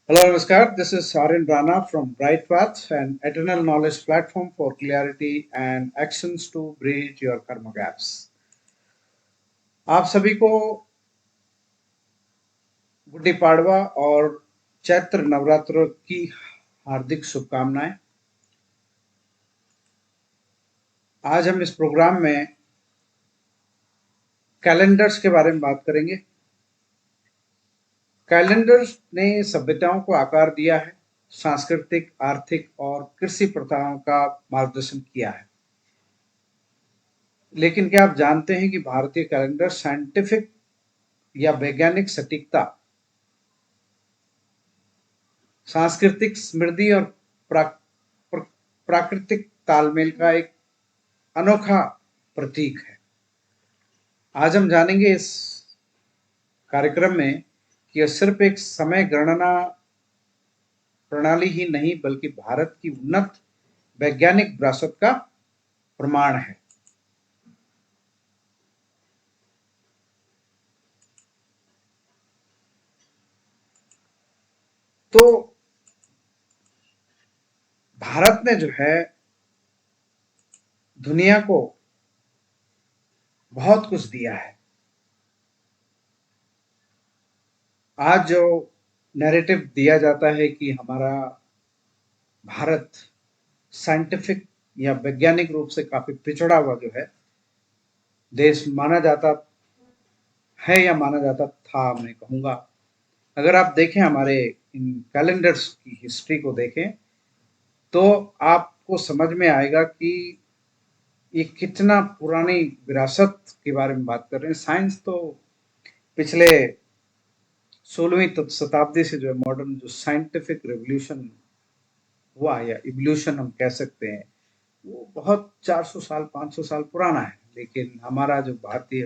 Hello, Namaskar. This is Aryan Rana from Bright Path, an eternal knowledge platform for clarity and actions to bridge your karma gaps. आप सभी को गुड्डी पाड़वा और चैत्र नवरात्र की हार्दिक शुभकामनाएं। आज हम इस प्रोग्राम में कैलेंडर्स के बारे में बात करेंगे। कैलेंडर्स ने सभ्यताओं को आकार दिया है, सांस्कृतिक, आर्थिक और कृषि प्रथाओं का मार्गदर्शन किया है। लेकिन क्या आप जानते हैं कि भारतीय कैलेंडर साइंटिफिक या वैज्ञानिक सटीकता, सांस्कृतिक समृद्धि और प्राकृतिक तालमेल का एक अनोखा प्रतीक है। आज हम जानेंगे इस कार्यक्रम में कि यह सिर्फ एक समय गणना प्रणाली ही नहीं बल्कि भारत की उन्नत वैज्ञानिक विरासत का प्रमाण है। तो भारत ने जो है दुनिया को बहुत कुछ दिया है। आज जो नैरेटिव दिया जाता है कि हमारा भारत साइंटिफिक या वैज्ञानिक रूप से काफी पिछड़ा हुआ जो है देश माना जाता है या माना जाता था, मैं कहूँगा। अगर आप देखें हमारे इन कैलेंडर्स की हिस्ट्री को देखें तो आपको समझ में आएगा कि ये कितना पुरानी विरासत के बारे में बात कर रहे हैं। साइंस तो पिछले 16वीं शताब्दी से जो है मॉडर्न जो साइंटिफिक रेवोल्यूशन हुआ या इवोल्यूशन हम कह सकते हैं, वो बहुत 400 साल 500 साल पुराना है। लेकिन हमारा जो भारतीय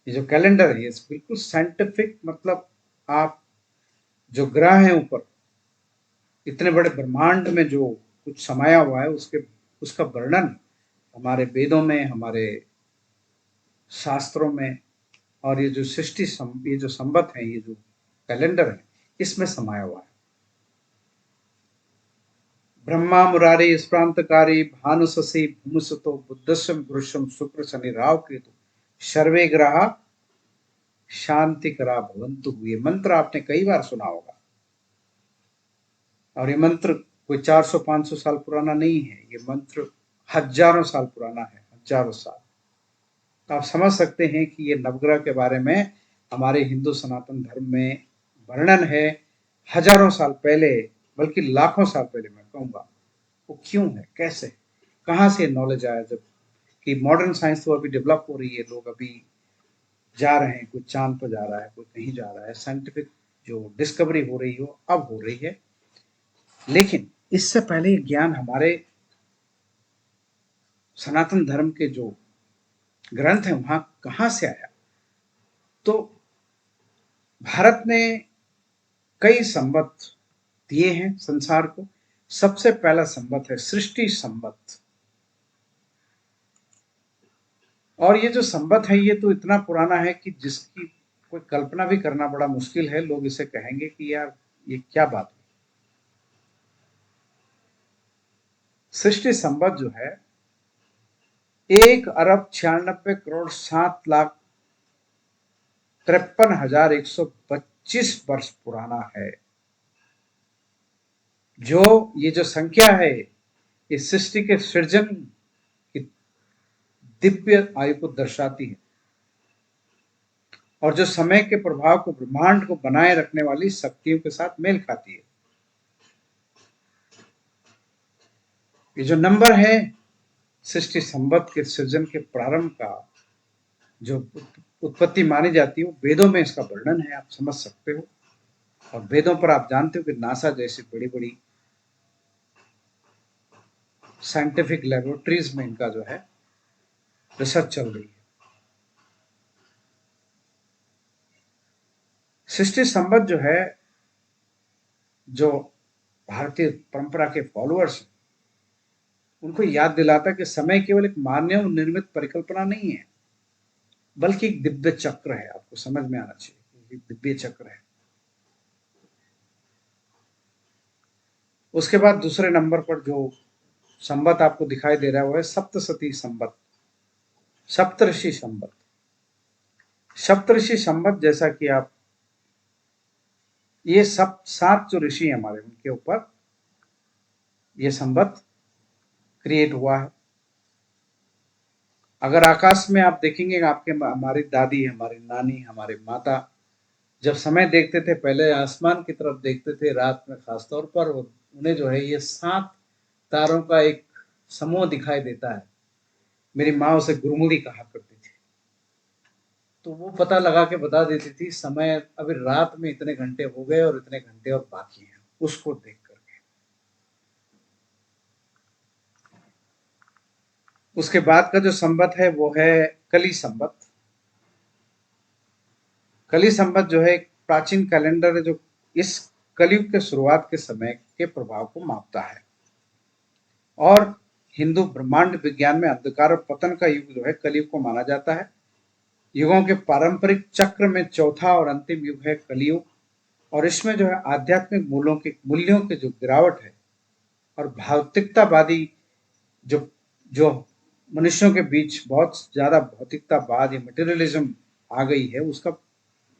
ये जो कैलेंडर है ये बिल्कुल साइंटिफिक, मतलब आप जो ग्रह हैं ऊपर इतने बड़े ब्रह्मांड में जो कुछ समाया हुआ है उसका वर्णन हमारे वेदों में, हमारे शास्त्रों में, और ये जो ये जो संवत है, ये जो कैलेंडर है, इसमें समाया हुआ है। ब्रह्मा मुरारी स्प्रांतकारी भानुशशि भूमसुतो बुद्धस्म पुरुषम शुक्र शनि राहु केतु सर्वे ग्रह शांति करा भवंतु। ये मंत्र आपने कई बार सुना होगा और ये मंत्र कोई 400-500 साल पुराना नहीं है। ये मंत्र हजारों साल पुराना है, हजारों साल। तो आप समझ सकते हैं कि ये नवग्रह के बारे में हमारे हिंदू सनातन धर्म में वर्णन है हजारों साल पहले, बल्कि लाखों साल पहले मैं कहूँगा। वो क्यों है, कैसे, कहाँ से नॉलेज आया? जब कि मॉडर्न साइंस तो अभी डेवलप हो रही है, लोग अभी जा रहे हैं, कोई चांद पर जा रहा है, कोई कहीं जा रहा है, साइंटिफिक जो डिस्कवरी हो रही हो अब हो रही है। लेकिन इससे पहले ज्ञान हमारे सनातन धर्म के जो ग्रंथ है वहां कहां से आया? तो भारत ने कई संवत दिए हैं संसार को। सबसे पहला संवत है सृष्टि संवत, और ये जो संवत है ये तो इतना पुराना है कि जिसकी कोई कल्पना भी करना बड़ा मुश्किल है। लोग इसे कहेंगे कि यार ये क्या बात है। सृष्टि संवत जो है 1 अरब 96 करोड़ 7 लाख 53,125 वर्ष पुराना है। जो ये जो संख्या है इस सृष्टि के सृजन की दिव्य आयु को दर्शाती है और जो समय के प्रभाव को, ब्रह्मांड को बनाए रखने वाली शक्तियों के साथ मेल खाती है। ये जो नंबर है सृष्टि संवत के सृजन के प्रारंभ का जो उत्पत्ति मानी जाती है, वेदों में इसका वर्णन है, आप समझ सकते हो। और वेदों पर आप जानते हो कि नासा जैसी बड़ी बड़ी साइंटिफिक लेबोरेटरीज में इनका जो है रिसर्च चल रही है। सृष्टि संवत जो है, जो भारतीय परंपरा के फॉलोअर्स उनको याद दिलाता कि समय केवल एक मानव निर्मित परिकल्पना नहीं है, बल्कि एक दिव्य चक्र है। आपको समझ में आना चाहिए, एक दिव्य चक्र है। उसके बाद दूसरे नंबर पर जो संवत आपको दिखाई दे रहा है वो है सप्तशती संवत, सप्तऋषि संवत। सप्तऋषि संवत जैसा कि आप, ये सब 7 जो ऋषि हैं हमारे, उनके ऊपर ये संवत क्रिएट हुआ है। अगर आकाश में आप देखेंगे, आपके हमारी दादी, हमारी नानी, हमारी माता जब समय देखते थे, पहले आसमान की तरफ देखते थे रात में, खासतौर पर उन्हें जो है ये 7 तारों का एक समूह दिखाई देता है। मेरी माँ उसे गुरमुड़ी कहा करती थी। तो वो पता लगा के बता देती थी समय अभी रात में इतने घंटे हो गए और इतने घंटे और बाकी हैं, उसको देख करके। उसके बाद का जो संवत है वो है कली संवत। कली संवत जो है एक प्राचीन कैलेंडर है जो इस कलयुग के शुरुआत के समय के प्रभाव को मापता है। और हिंदू ब्रह्मांड विज्ञान में अंधकार और पतन का युग जो है कलयुग को माना जाता है। युगों के पारंपरिक चक्र में चौथा और अंतिम युग है कलयुग। और इसमें जो है आध्यात्मिक मूल्यों की जो गिरावट है और भौतिकतावादी जो जो मनुष्यों के बीच बहुत ज्यादा भौतिकतावाद या मटेरियलिज्म आ गई है, उसका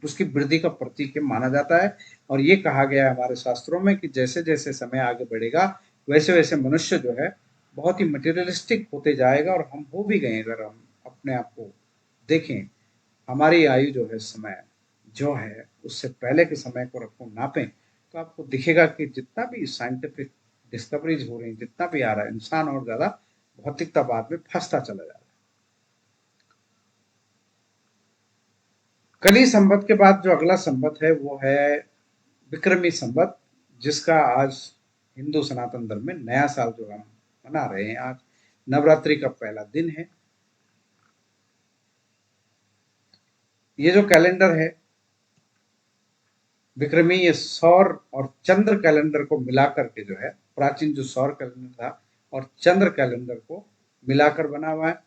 उसकी वृद्धि का प्रतीक माना जाता है। और ये कहा गया है हमारे शास्त्रों में कि जैसे जैसे समय आगे बढ़ेगा वैसे वैसे मनुष्य जो है बहुत ही मटेरियलिस्टिक होते जाएगा। और हम हो भी गए, अगर हम अपने आप को देखें, हमारी आयु जो है समय जो है उससे पहले के समय को रखो नापें तो आपको दिखेगा कि जितना भी साइंटिफिक डिस्कवरीज हो रही हैं, जितना भी आ रहा है, इंसान और ज्यादा भौतिकतावाद में फंसता चला जा रहा है। कली संवत के बाद जो अगला संवत है वो है विक्रमी संवत, जिसका आज हिंदू सनातन धर्म में नया साल जो हम मना रहे हैं, आज नवरात्रि का पहला दिन है। ये जो कैलेंडर है विक्रमी, ये सौर और चंद्र कैलेंडर को मिलाकर के जो है, प्राचीन जो सौर कैलेंडर था और चंद्र कैलेंडर को मिलाकर बना हुआ है।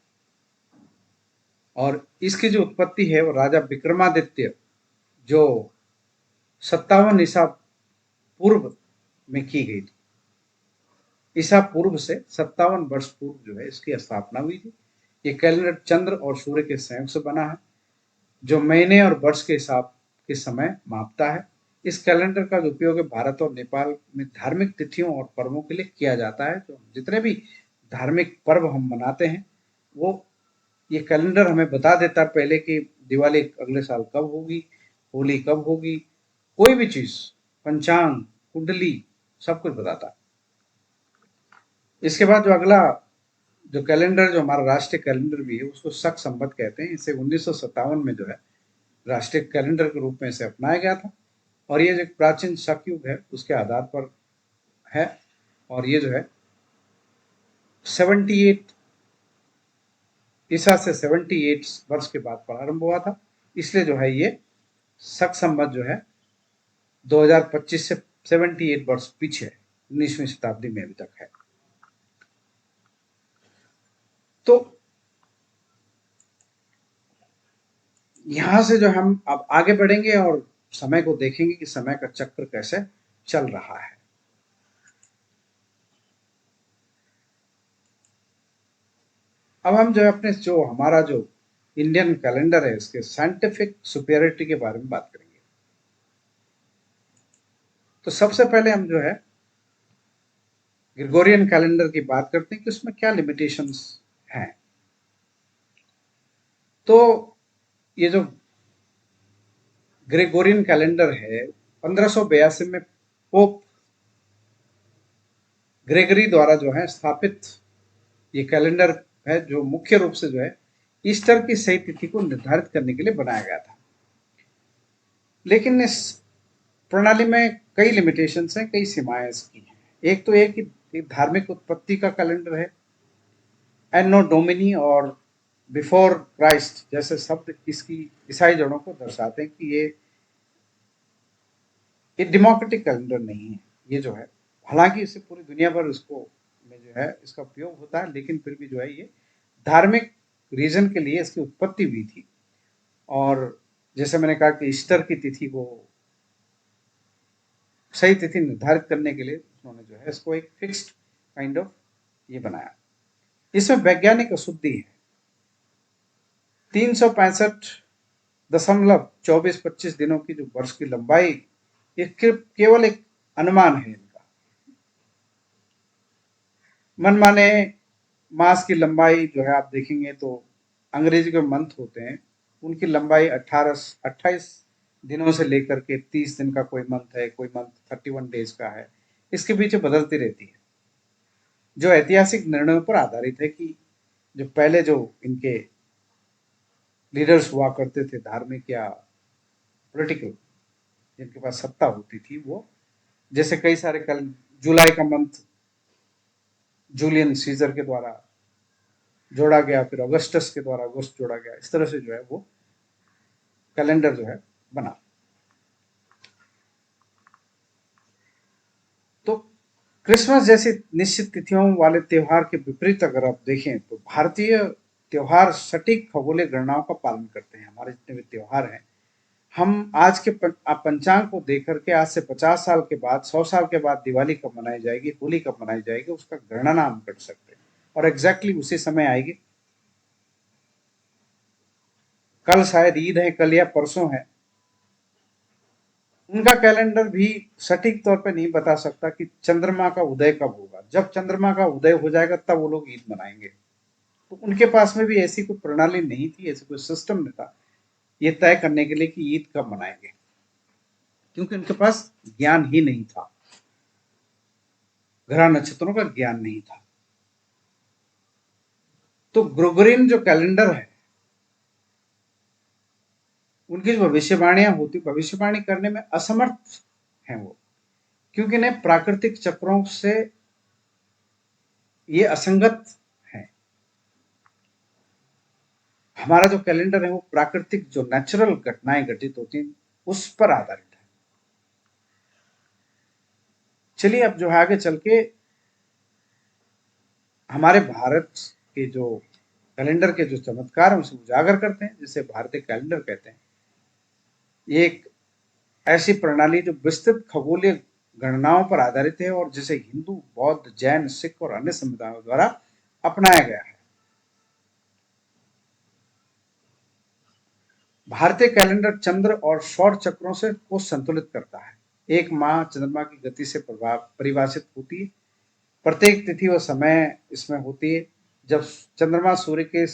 और इसकी जो उत्पत्ति है वो राजा विक्रमादित्य जो 57 ईसा पूर्व में की गई थी। ईसा पूर्व से 57 वर्ष पूर्व जो है इसकी स्थापना हुई थी। ये कैलेंडर चंद्र और सूर्य के संयोग से बना है जो महीने और वर्ष के हिसाब के समय मापता है। इस कैलेंडर का जो उपयोग है भारत और नेपाल में धार्मिक तिथियों और पर्वों के लिए किया जाता है। तो जितने भी धार्मिक पर्व हम मनाते हैं वो ये कैलेंडर हमें बता देता है पहले कि दिवाली अगले साल कब होगी, होली कब होगी, कोई भी चीज, पंचांग, कुंडली, सब कुछ बताता है। इसके बाद जो अगला जो कैलेंडर, जो हमारा राष्ट्रीय कैलेंडर भी है, उसको शक संवत कहते हैं। इसे 1957 में जो है राष्ट्रीय कैलेंडर के रूप में इसे अपनाया गया था। और ये जो प्राचीन शक युग है उसके आधार पर है। और ये जो है 78 ईसा से 78 वर्ष के बाद प्रारंभ हुआ था। इसलिए जो है ये शक संवत जो है 2025 से 78 वर्ष पीछे 19वीं शताब्दी में अभी तक है। तो यहां से जो हम अब आगे बढ़ेंगे और समय को देखेंगे कि समय का चक्र कैसे चल रहा है। अब हम जो है अपने जो हमारा जो इंडियन कैलेंडर है इसके साइंटिफिक सुपेरिटी के बारे में बात करेंगे। तो सबसे पहले हम जो है ग्रेगोरियन कैलेंडर की बात करते हैं कि उसमें क्या लिमिटेशंस हैं। तो ये जो ग्रेगोरियन कैलेंडर है 1582 में पोप ग्रेगरी द्वारा जो है स्थापित ये कैलेंडर है जो मुख्य रूप से जो है ईस्टर की सही तिथि को निर्धारित करने के लिए बनाया गया था। लेकिन इस प्रणाली में कई लिमिटेशंस हैं, कई सीमाएं इसकी हैं। एक तो ये कि धार्मिक उत्पत्ति का कैलेंडर है। एनो डोमिनी और बिफोर क्राइस्ट जैसे शब्द इसकी ईसाई जड़ों को दर्शाते हैं कि ये डेमोक्रेटिक कैलेंडर नहीं है। ये जो है, हालांकि इसे पूरी दुनिया भर इसको में जो है इसका उपयोग होता है, लेकिन फिर भी जो है ये धार्मिक रीजन के लिए इसकी उत्पत्ति हुई थी। और जैसे मैंने कहा कि ईस्टर की तिथि को सही तिथि निर्धारित करने के लिए उन्होंने जो है इसको एक फिक्स्ड काइंड ऑफ ये बनाया। इसमें वैज्ञानिक अशुद्धि है। 365.24-25 दिनों की जो वर्ष की लंबाई, ये केवल एक अनुमान है इनका। मनमाने मास की लंबाई जो है आप देखेंगे तो अंग्रेजी के मंथ होते हैं, उनकी लंबाई 28 दिनों से लेकर के 30 दिन का कोई मंथ है, कोई मंथ 31 डेज का है, इसके पीछे बदलती रहती है, जो ऐतिहासिक निर्णयों पर आधारित है कि जो पहले जो इनके लीडर्स हुआ करते थे, धार्मिक या पॉलिटिकल, जिनके पास सत्ता होती थी, वो जैसे कई सारे कल जुलाई का मंथ जूलियन सीजर के द्वारा जोड़ा गया, फिर अगस्टस के द्वारा अगस्त जोड़ा गया, इस तरह से जो है वो कैलेंडर जो है बना। तो क्रिसमस जैसी निश्चित तिथियों वाले त्योहार के विपरीत अगर आप देखें तो भारतीय त्योहार सटीक खगोलीय गणनाओं का पालन करते हैं। हमारे जितने भी त्योहार हैं, हम आज के पंचांग को देख करके आज से 50 साल के बाद, 100 साल के बाद दिवाली कब मनाई जाएगी, होली कब मनाई जाएगी, उसका गणना हम कर सकते हैं और एग्जैक्टली उसी समय आएगी। कल शायद ईद है, कल या परसों है, उनका कैलेंडर भी सटीक तौर पे नहीं बता सकता कि चंद्रमा का उदय कब होगा। जब चंद्रमा का उदय हो जाएगा तब वो लोग ईद मनाएंगे। तो उनके पास में भी ऐसी कोई प्रणाली नहीं थी, ऐसी कोई सिस्टम नहीं था ये तय करने के लिए कि ईद कब मनाएंगे, क्योंकि उनके पास ज्ञान ही नहीं था, ग्रह नक्षत्रों का ज्ञान नहीं था। तो ग्रेगोरियन जो कैलेंडर है, उनकी जो भविष्यवाणियां होती, भविष्यवाणी करने में असमर्थ हैं वो, क्योंकि इन्हें प्राकृतिक चक्रों से ये असंगत है। हमारा जो कैलेंडर है वो प्राकृतिक जो नेचुरल घटनाएं घटित होती हैं उस पर आधारित है। चलिए अब जो है आगे चल के हमारे भारत के जो कैलेंडर के जो चमत्कार है उसे उजागर करते हैं, जिसे भारतीय कैलेंडर कहते हैं। ये एक ऐसी प्रणाली जो विस्तृत खगोलीय गणनाओं पर आधारित है और जिसे हिंदू, बौद्ध, जैन, सिख और अन्य समुदायों द्वारा अपनाया गया है। भारतीय कैलेंडर चंद्र और सौर चक्रों से को संतुलित करता है। एक माह चंद्रमा की गति से परिभाषित होती है। प्रत्येक तिथि व समय इसमें होती है। जब चंद्रमा सूर्य के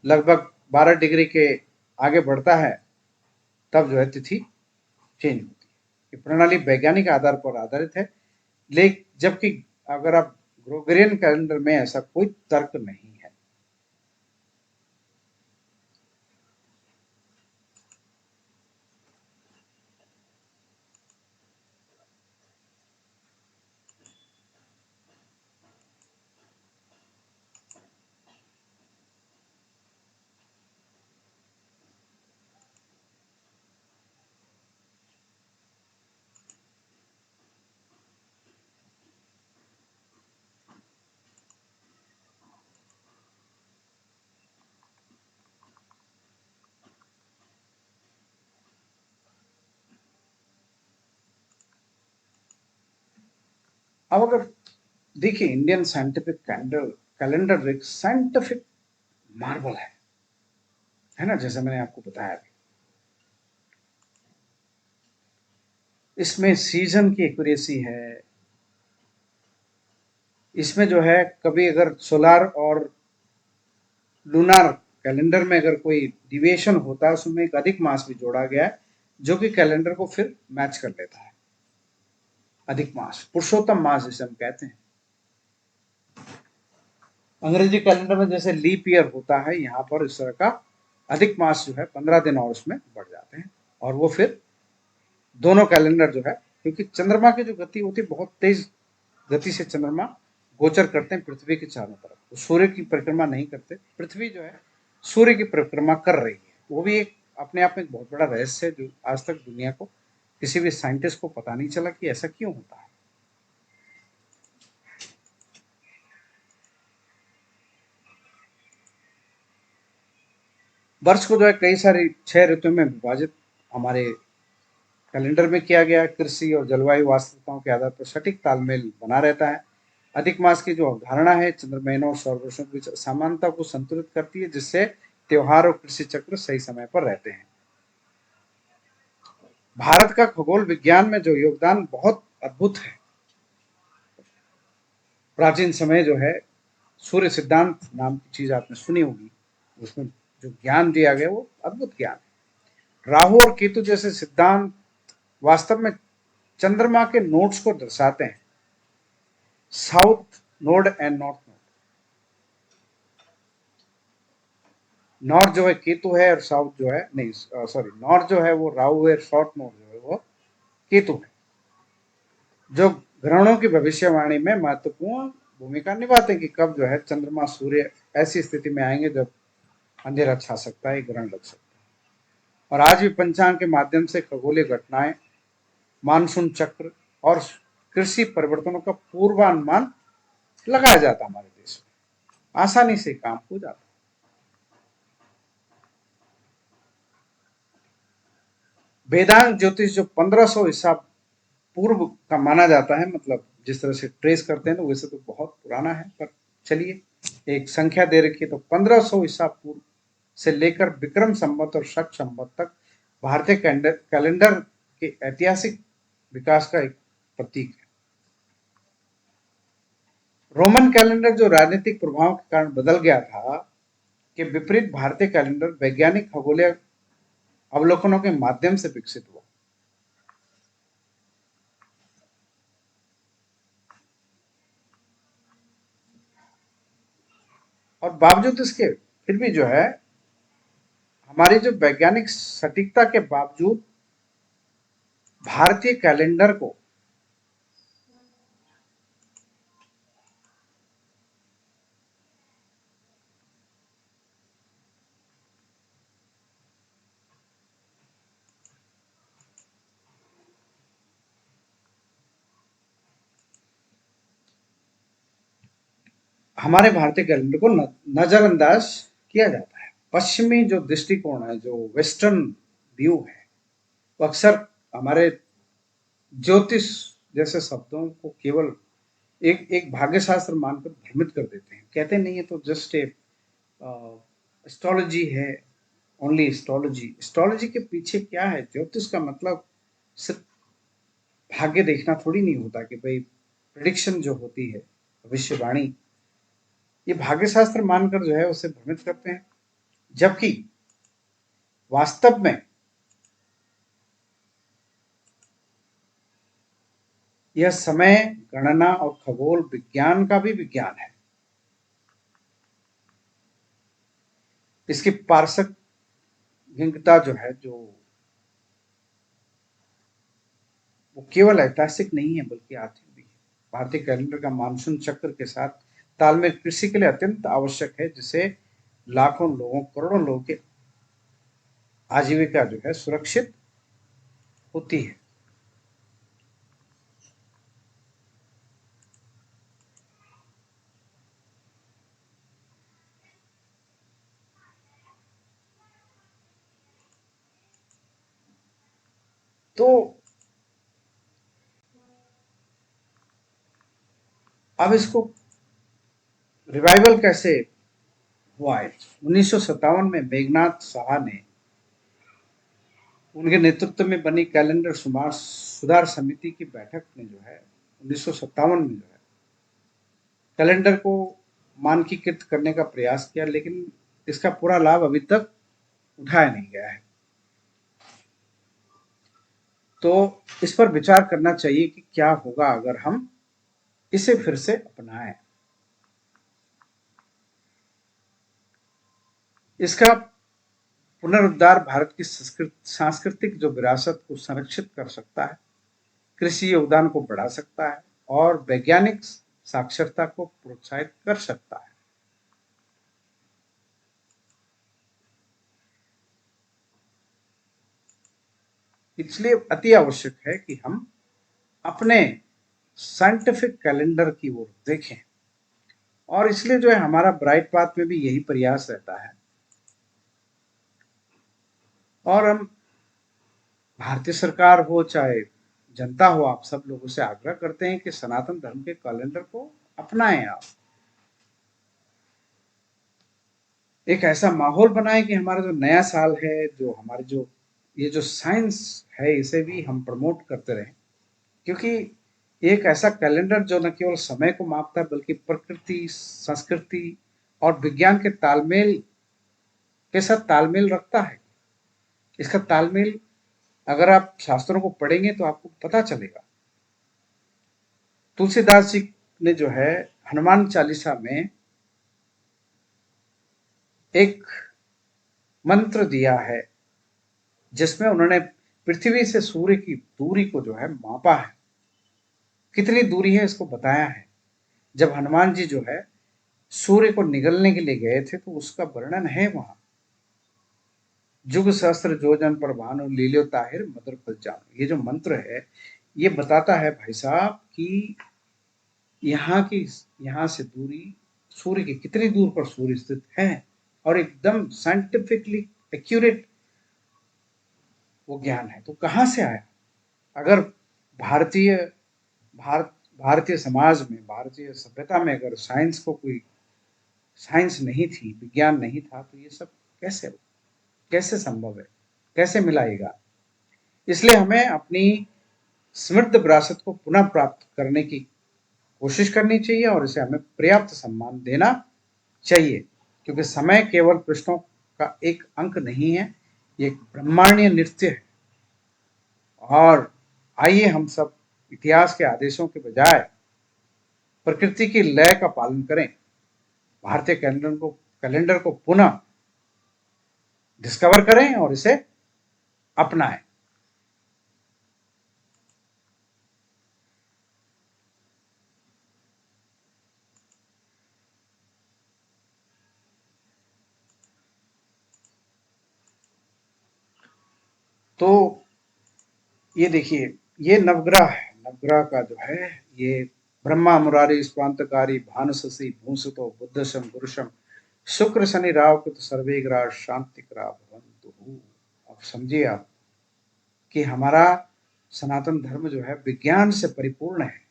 लगभग 12 डिग्री के आगे बढ़ता है तब जो है तिथि चेंज होती है। ये प्रणाली वैज्ञानिक आधार पर आधारित है, लेकिन जबकि अगर आप ग्रेगोरियन कैलेंडर में ऐसा कोई तर्क नहीं है। अब अगर देखिए, इंडियन साइंटिफिक कैलेंडर कैलेंडर एक साइंटिफिक मार्वल है ना, जैसे मैंने आपको बताया अभी। इसमें सीजन की एक्यूरेसी है, इसमें जो है कभी अगर सोलार और लूनार कैलेंडर में अगर कोई डिविएशन होता है उसमें एक अधिक मास भी जोड़ा गया है, जो कि कैलेंडर को फिर मैच कर लेता है। अधिक मास, पुरुषोत्तम मास जिसे हम कहते हैं। अंग्रेजी कैलेंडर में जैसे लीप ईयर होता है, यहाँ पर इस तरह का अधिक मास जो है 15 दिन और उसमें बढ़ जाते हैं, और वो फिर दोनों कैलेंडर जो है, क्योंकि चंद्रमा की जो गति होती है बहुत तेज गति से चंद्रमा गोचर करते हैं पृथ्वी के चारों तरफ, तो सूर्य की परिक्रमा नहीं करते। पृथ्वी जो है सूर्य की परिक्रमा कर रही है, वो भी एक अपने आप में एक बहुत बड़ा रहस्य है जो आज तक दुनिया को, किसी भी साइंटिस्ट को पता नहीं चला कि ऐसा क्यों होता है। वर्ष को जो है कई सारी 6 ऋतुओं में विभाजित हमारे कैलेंडर में किया गया कृषि और जलवायु वास्तविकताओं के आधार पर सटीक तालमेल बना रहता है। अधिक मास की जो अवधारणा है चंद्र महीनों और सौर वर्षों के बीच समानता को संतुलित करती है, जिससे त्योहार और कृषि चक्र सही समय पर रहते हैं। भारत का खगोल विज्ञान में जो योगदान बहुत अद्भुत है। प्राचीन समय जो है सूर्य सिद्धांत नाम की चीज आपने सुनी होगी, उसमें जो ज्ञान दिया गया वो अद्भुत ज्ञान है। राहु और केतु जैसे सिद्धांत वास्तव में चंद्रमा के नोड्स को दर्शाते हैं, south node and north node. North जो है केतु है और साउथ जो है नहीं, सॉरी, नॉर्थ जो है वो राहु है, साउथ नोड जो है वो केतु है, जो ग्रहणों की भविष्यवाणी में महत्वपूर्ण भूमिका निभाते हैं कि कब जो है चंद्रमा सूर्य ऐसी स्थिति में आएंगे जब अंधेरा छा सकता है, ग्रहण लग सकता है। और आज भी पंचांग के माध्यम से खगोलीय घटनाएं, मानसून चक्र और कृषि परिवर्तनों का पूर्वानुमान लगाया जाता है हमारे देश में, आसानी से काम हो जाता है। वेदांग ज्योतिष जो 1500 ईसा पूर्व का माना जाता है, मतलब जिस तरह से ट्रेस करते हैं तो वैसे तो बहुत पुराना है, पर चलिए एक संख्या दे रखी है तो 1500 ईसा पूर्व से लेकर विक्रम संवत और शक संवत तक भारतीय कैलेंडर के ऐतिहासिक विकास का एक प्रतीक है। रोमन कैलेंडर जो राजनीतिक प्रभाव के कारण बदल गया था, के विपरीत भारतीय कैलेंडर वैज्ञानिक खगोलीय अवलोकनों के माध्यम से विकसित हुआ। और बावजूद इसके फिर भी जो है हमारी जो वैज्ञानिक सटीकता के बावजूद भारतीय कैलेंडर को हमारे भारतीय कैलेंडर को नजरअंदाज किया जाता है। पश्चिमी जो दृष्टिकोण है, जो वेस्टर्न व्यू है, वो अक्सर हमारे ज्योतिष जैसे शब्दों को केवल एक एक भाग्य शास्त्र मानकर भ्रमित कर देते हैं। कहते नहीं है तो जस्ट ए एस्ट्रोलॉजी है, ओनली एस्ट्रोलॉजी। एस्ट्रोलॉजी के पीछे क्या है? ज्योतिष का मतलब सिर्फ भाग्य देखना थोड़ी नहीं होता कि भाई प्रिडिक्शन जो होती है, भविष्यवाणी, ये भाग्य शास्त्र मानकर जो है उसे भ्रमित करते हैं, जबकि वास्तव में यह समय गणना और खगोल विज्ञान का भी विज्ञान है। इसकी पारस्यगिकता जो है, जो वो केवल ऐतिहासिक नहीं है बल्कि आर्थिक भी है। भारतीय कैलेंडर का मानसून चक्र के साथ तालमेल कृषि के लिए अत्यंत आवश्यक है, जिससे लाखों लोगों, करोड़ों लोगों की आजीविका जो है सुरक्षित होती है। तो अब इसको रिवाइवल कैसे हुआ है? 1957 में मेघनाथ साहा ने, उनके नेतृत्व में बनी कैलेंडर सुधार समिति की बैठक में जो है 1957 में जो है कैलेंडर को मानकीकृत करने का प्रयास किया, लेकिन इसका पूरा लाभ अभी तक उठाया नहीं गया है। तो इस पर विचार करना चाहिए कि क्या होगा अगर हम इसे फिर से अपनाएं। इसका पुनरुद्धार भारत की सांस्कृतिक जो विरासत को संरक्षित कर सकता है, कृषि योगदान को बढ़ा सकता है और वैज्ञानिक साक्षरता को प्रोत्साहित कर सकता है। इसलिए अति आवश्यक है कि हम अपने साइंटिफिक कैलेंडर की ओर देखें, और इसलिए जो है हमारा ब्राइट पाथ में भी यही प्रयास रहता है। और हम भारतीय सरकार हो चाहे जनता हो, आप सब लोगों से आग्रह करते हैं कि सनातन धर्म के कैलेंडर को अपनाएं आप। एक ऐसा माहौल बनाएं कि हमारा जो नया साल है, जो हमारे जो ये जो साइंस है, इसे भी हम प्रमोट करते रहें। क्योंकि एक ऐसा कैलेंडर जो न केवल समय को मापता है बल्कि प्रकृति, संस्कृति और विज्ञान के तालमेल के साथ तालमेल रखता है। इसका तालमेल अगर आप शास्त्रों को पढ़ेंगे तो आपको पता चलेगा। तुलसीदास जी ने जो है हनुमान चालीसा में एक मंत्र दिया है, जिसमें उन्होंने पृथ्वी से सूर्य की दूरी को जो है मापा है, कितनी दूरी है इसको बताया है। जब हनुमान जी जो है सूर्य को निगलने के लिए गए थे तो उसका वर्णन है वहां। जुग सहस्त्र जोजन पर भानु लील्यो ताहिर मधुर फल जानो, ये जो मंत्र है ये बताता है भाई साहब कि यहाँ की यहाँ से दूरी, सूर्य की कितनी दूर पर सूर्य स्थित है, और एकदम साइंटिफिकली एक्यूरेट वो ज्ञान है। तो कहाँ से आया? अगर भारतीय भारत भारतीय समाज में, भारतीय सभ्यता में अगर साइंस को कोई साइंस नहीं थी, विज्ञान नहीं था, तो ये सब कैसे कैसे संभव है, कैसे मिलाएगा? इसलिए हमें अपनी समृद्ध विरासत को पुनः प्राप्त करने की कोशिश करनी चाहिए और इसे हमें पर्याप्त सम्मान देना चाहिए, क्योंकि समय केवल कृष्णों का एक अंक नहीं है, ये एक ब्रह्मांडीय नृत्य है। और आइए हम सब इतिहास के आदेशों के बजाय प्रकृति की लय का पालन करें, भारतीय कैलेंडर को पुनः डिस्कवर करें और इसे अपनाएं। तो ये देखिए, ये नवग्रह है, नवग्रह का जो है ये ब्रह्मा मुरारी स्वांतकारी भानुशसी भूसुतो बुद्धशम गुरुशम शुक्र शनि राव को तो सर्वे ग्रह शांति ग्रह भवन्तु। अब समझिए आप कि हमारा सनातन धर्म जो है विज्ञान से परिपूर्ण है।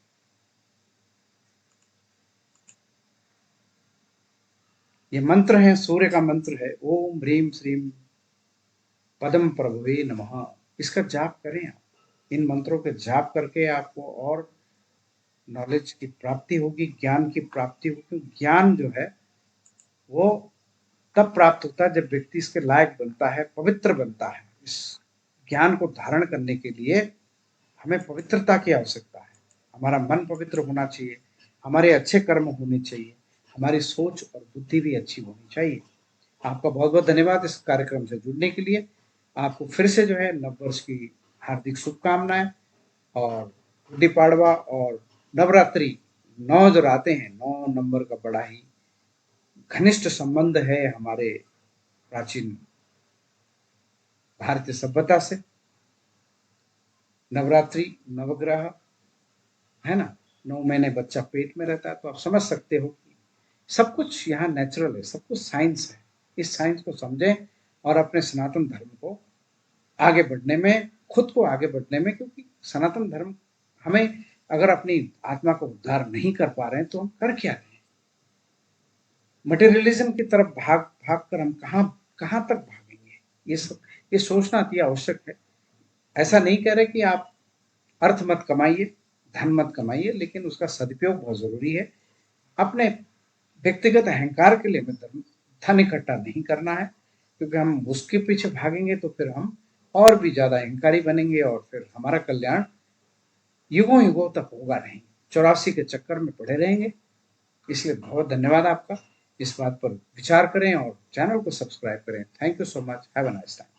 ये मंत्र है, सूर्य का मंत्र है, ओम ह्रीम श्रीम पदम प्रभवे नमः। इसका जाप करें आप। इन मंत्रों के जाप करके आपको और नॉलेज की प्राप्ति होगी, ज्ञान की प्राप्ति होगी। ज्ञान जो है वो तब प्राप्त होता है जब व्यक्ति इसके लायक बनता है, पवित्र बनता है। इस ज्ञान को धारण करने के लिए हमें पवित्रता की आवश्यकता है। हमारा मन पवित्र होना चाहिए, हमारे अच्छे कर्म होने चाहिए, हमारी सोच और बुद्धि भी अच्छी होनी चाहिए। आपका बहुत बहुत धन्यवाद इस कार्यक्रम से जुड़ने के लिए। आपको फिर से जो है नववर्ष की हार्दिक शुभकामनाएं। और गुड्डी पाड़वा और नवरात्रि, 9 जो रातें हैं, 9 नंबर का बड़ा ही घनिष्ठ संबंध है हमारे प्राचीन भारतीय सभ्यता से। नवरात्रि, नवग्रह, है ना, 9 महीने बच्चा पेट में रहता है, तो आप समझ सकते हो कि सब कुछ यहाँ नेचुरल है, सब कुछ साइंस है। इस साइंस को समझें और अपने सनातन धर्म को आगे बढ़ने में, खुद को आगे बढ़ने में, क्योंकि सनातन धर्म हमें, अगर अपनी आत्मा को उद्धार नहीं कर पा रहे हैं तो हम कर क्या रहे हैं? मटेरियलिज्म की तरफ भाग भाग कर हम कहाँ कहाँ तक भागेंगे? ये सोचना अति आवश्यक है। ऐसा नहीं कह रहे कि आप अर्थ मत कमाइए, धन मत कमाइए, लेकिन उसका सदुपयोग बहुत जरूरी है। अपने व्यक्तिगत अहंकार के लिए हमें धन इकट्ठा नहीं करना है, क्योंकि हम उसके पीछे भागेंगे तो फिर हम और भी ज्यादा अहंकारी बनेंगे और फिर हमारा कल्याण युगों युगों तक होगा नहीं, 84 के चक्कर में पड़े रहेंगे। इसलिए बहुत धन्यवाद आपका। इस बात पर विचार करें और चैनल को सब्सक्राइब करें। Thank you so much. Have a nice time.